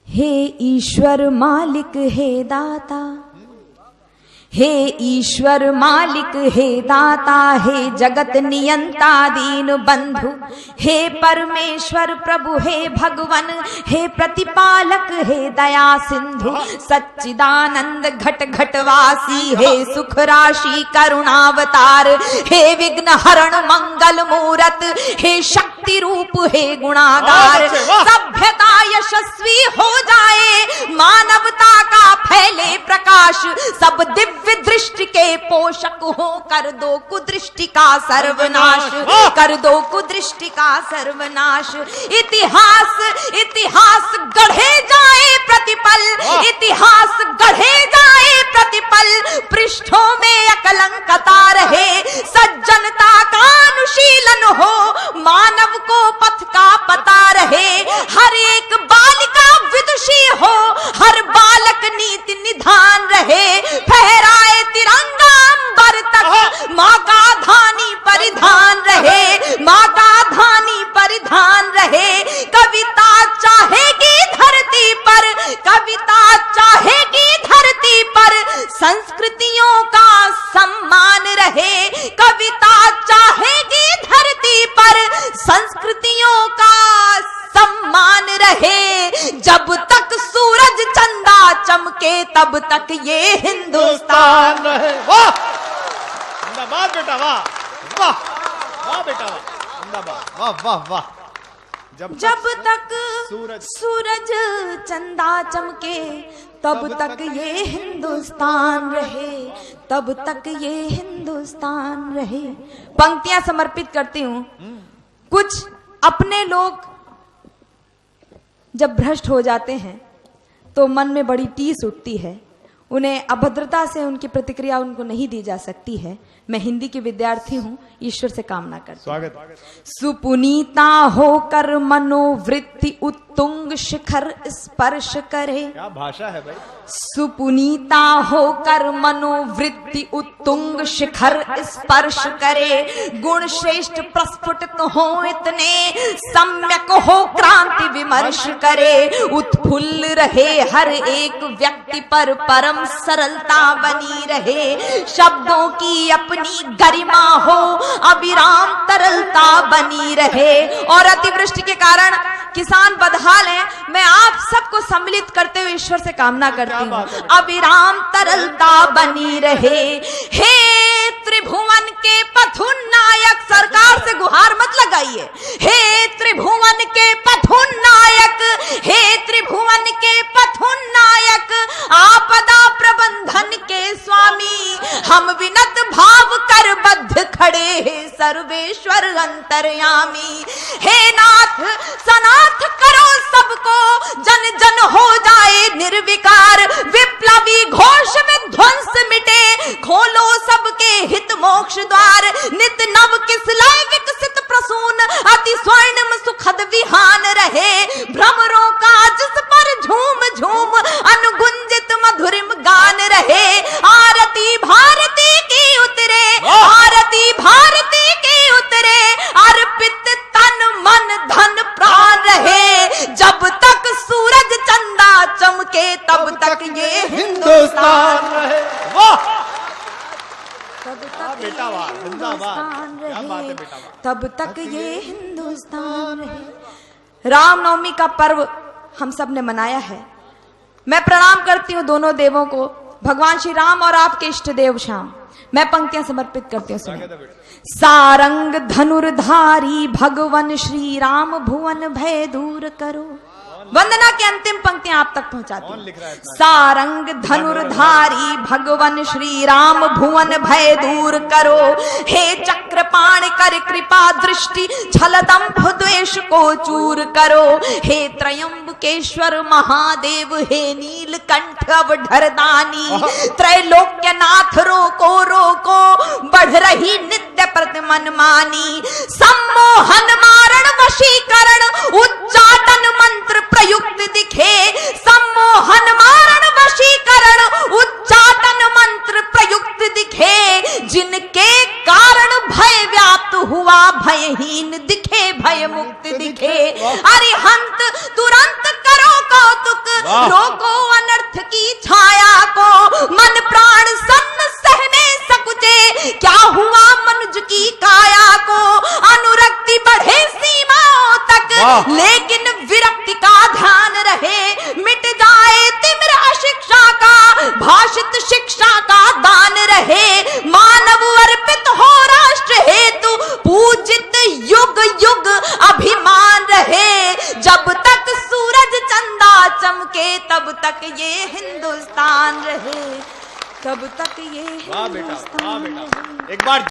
हे ईश्वर मालिक हे दाता, हे ईश्वर मालिक हे दाता, हे जगत नियंता दीन बंधु, हे परमेश्वर प्रभु, हे भगवन, हे प्रतिपालक, हे दया सिंधु, सच्चिदानंद घट घटवासी, हे सुख राशि करुणावतार, हे विघ्न हरण मंगल मूरत, हे शक्ति रूप, हे गुणागार। सभ्यता यशस्वी हो जाए, मानवता का फैले प्रकाश, सब दिव्य दृष्टि के पोषक हो, कर दो कुदृष्टि का सर्वनाश, कर दो कुदृष्टि का सर्वनाश। इतिहास इतिहास गढ़े जाए प्रतिपल, इतिहास गढ़े जाए प्रतिपल, पृष्ठों में अकलंकता रहे, सज्जनता का अनुशीलन हो, मानव को पथ का पता रहे, हर एक बालिका विदुषी हो, हर बालक नीति निधान रहे, फहराए तिरंगा अंबर तक, माँ का धानी परिधान रहे, माँ का धानी परिधान रहे। कविता चाहेगी धरती पर, कविता चाहेगी धरती पर, संस्कृतियों का सम्मान रहे, कविता चाहेगी धरती पर, संस्कृतियों का सम्मान रहे। जब तक सूरज चंदा चमके तब तक ये हिंदुस्तान रहे। वाह जिंदाबाद बेटा, वाह वाह वाह बेटा, वाह जिंदाबाद, वाह वाह वाह। जब तक सूरज चंदा चमके तब तक ये हिंदुस्तान रहे, तब तक ये हिंदुस्तान रहे। पंक्तियां समर्पित करती हूँ। कुछ अपने लोग जब भ्रष्ट हो जाते हैं तो मन में बड़ी टीस उठती है, उन्हें अभद्रता से उनकी प्रतिक्रिया उनको नहीं दी जा सकती है। मैं हिंदी की विद्यार्थी हूँ, ईश्वर से कामना करती हूँ। सुपुनीता होकर मनोवृत्ति उत्तुंग शिखर स्पर्श करे। क्या भाषा है भाई। सुपुनीता होकर मनोवृत्ति उत्तुंग शिखर स्पर्श करे, गुण श्रेष्ठ प्रस्फुटित हो इतने, सम्यक हो क्रांति विमर्श करे, उत्फुल्ल रहे हर एक व्यक्ति पर परम सरलता बनी रहे, शब्दों की अपनी गरिमा हो, अविराम तरलता बनी रहे। और अतिवृष्टि के कारण किसान बदहाल हैं, मैं आप सबको सम्मिलित करते हुए ईश्वर से कामना करती हूँ, अविराम तरलता बनी रहे। हे त्रिभुवन के पथुनायक, सरकार से गुहार मत लगाइए, हे त्रिभुवन के पथुनायक, हे त्रिभुवन के पथुनायक, आपदा प्रबंधन के स्वामी, हम विनत भाव कर बद्ध खड़े हैं सर्वेश्वर अंतर्यामी। हे नाथ सनाथ करो सबको, जन जन हो जाए निर्विकार, विप्लवी घोष में ध्वंस मिटे, खोलो सबके हित मोक्ष द्वार, नित नव किसलय विकसित प्रसून, अति स्वर्णिम सुखद विहान रहे, भ्रमरों का जिस पर झूम झूम अनुगुंजित मधुरिम गान रहे। आरती भारती की उतरे, आरती भारती की उतरे, अर्पित तन मन धन प्राण रहे, जब तक सूरज चंदा चमके तब तक ये हिंदुस्तान रहे। वाह तब तक बेटा, वाह हिंदुस्तान क्या बात है रहे, बेटा, वाह। तब तक ये हिंदुस्तान रहे। रामनवमी का पर्व हम सब ने मनाया है। मैं प्रणाम करती हूँ दोनों देवों को, भगवान श्री राम और आपके इष्ट देव श्याम। मैं पंक्तियां समर्पित करती हूँ, सुनिए। सारंग धनुर्धारी भगवन श्री राम, भुवन भय दूर करो। वंदना की अंतिम पंक्तियां आप तक पहुंचाती हूं। सारंग धनुर्धारी भगवन श्री राम, भुवन भय दूर करो, हे चक्रपाण कर कृपा दृष्टि, छल दंभ द्वेष को चूर करो, हे त्रयंबकेश्वर महादेव, हे नीलकंठ अवधरदानी, त्रैलोक्यनाथ रोको रोको, बढ़ रही नित्य प्रति मनमानी, सम्मोहन मारण वशीकरण, उच्चाटन मंत्र प्रयुक्त दिखे, सम्मोहन मारण वशीकरण, उच्चाटन मंत्र प्रयुक्त दिखे, जिनके कारण भय व्याप्त हुआ भयहीन दिखे, भय मुक्त दिखे, तुरंत करो कौतुक, वाह। रोको अनर्थ की छाया को, मन प्राण सन्न सहमे सकुचे, क्या हुआ मनुज की काया को, अनुरक्ति बढ़े सीमाओं तक, वाह। लेकिन विरक्ति का ध्यान रहे, मिट जाए तिमिर अशिक्षा का, भाषित शिक्षा का दान रहे, मानव अर्पित हो राष्ट्र हेतु, पूजित युग युग अभिमान रहे, जब तक सूरज चंदा चमके तब तक ये हिंदुस्तान रहे, तब तक ये वाह बेटा, वाह हिंदुस्तान बेटा, रहे। एक बार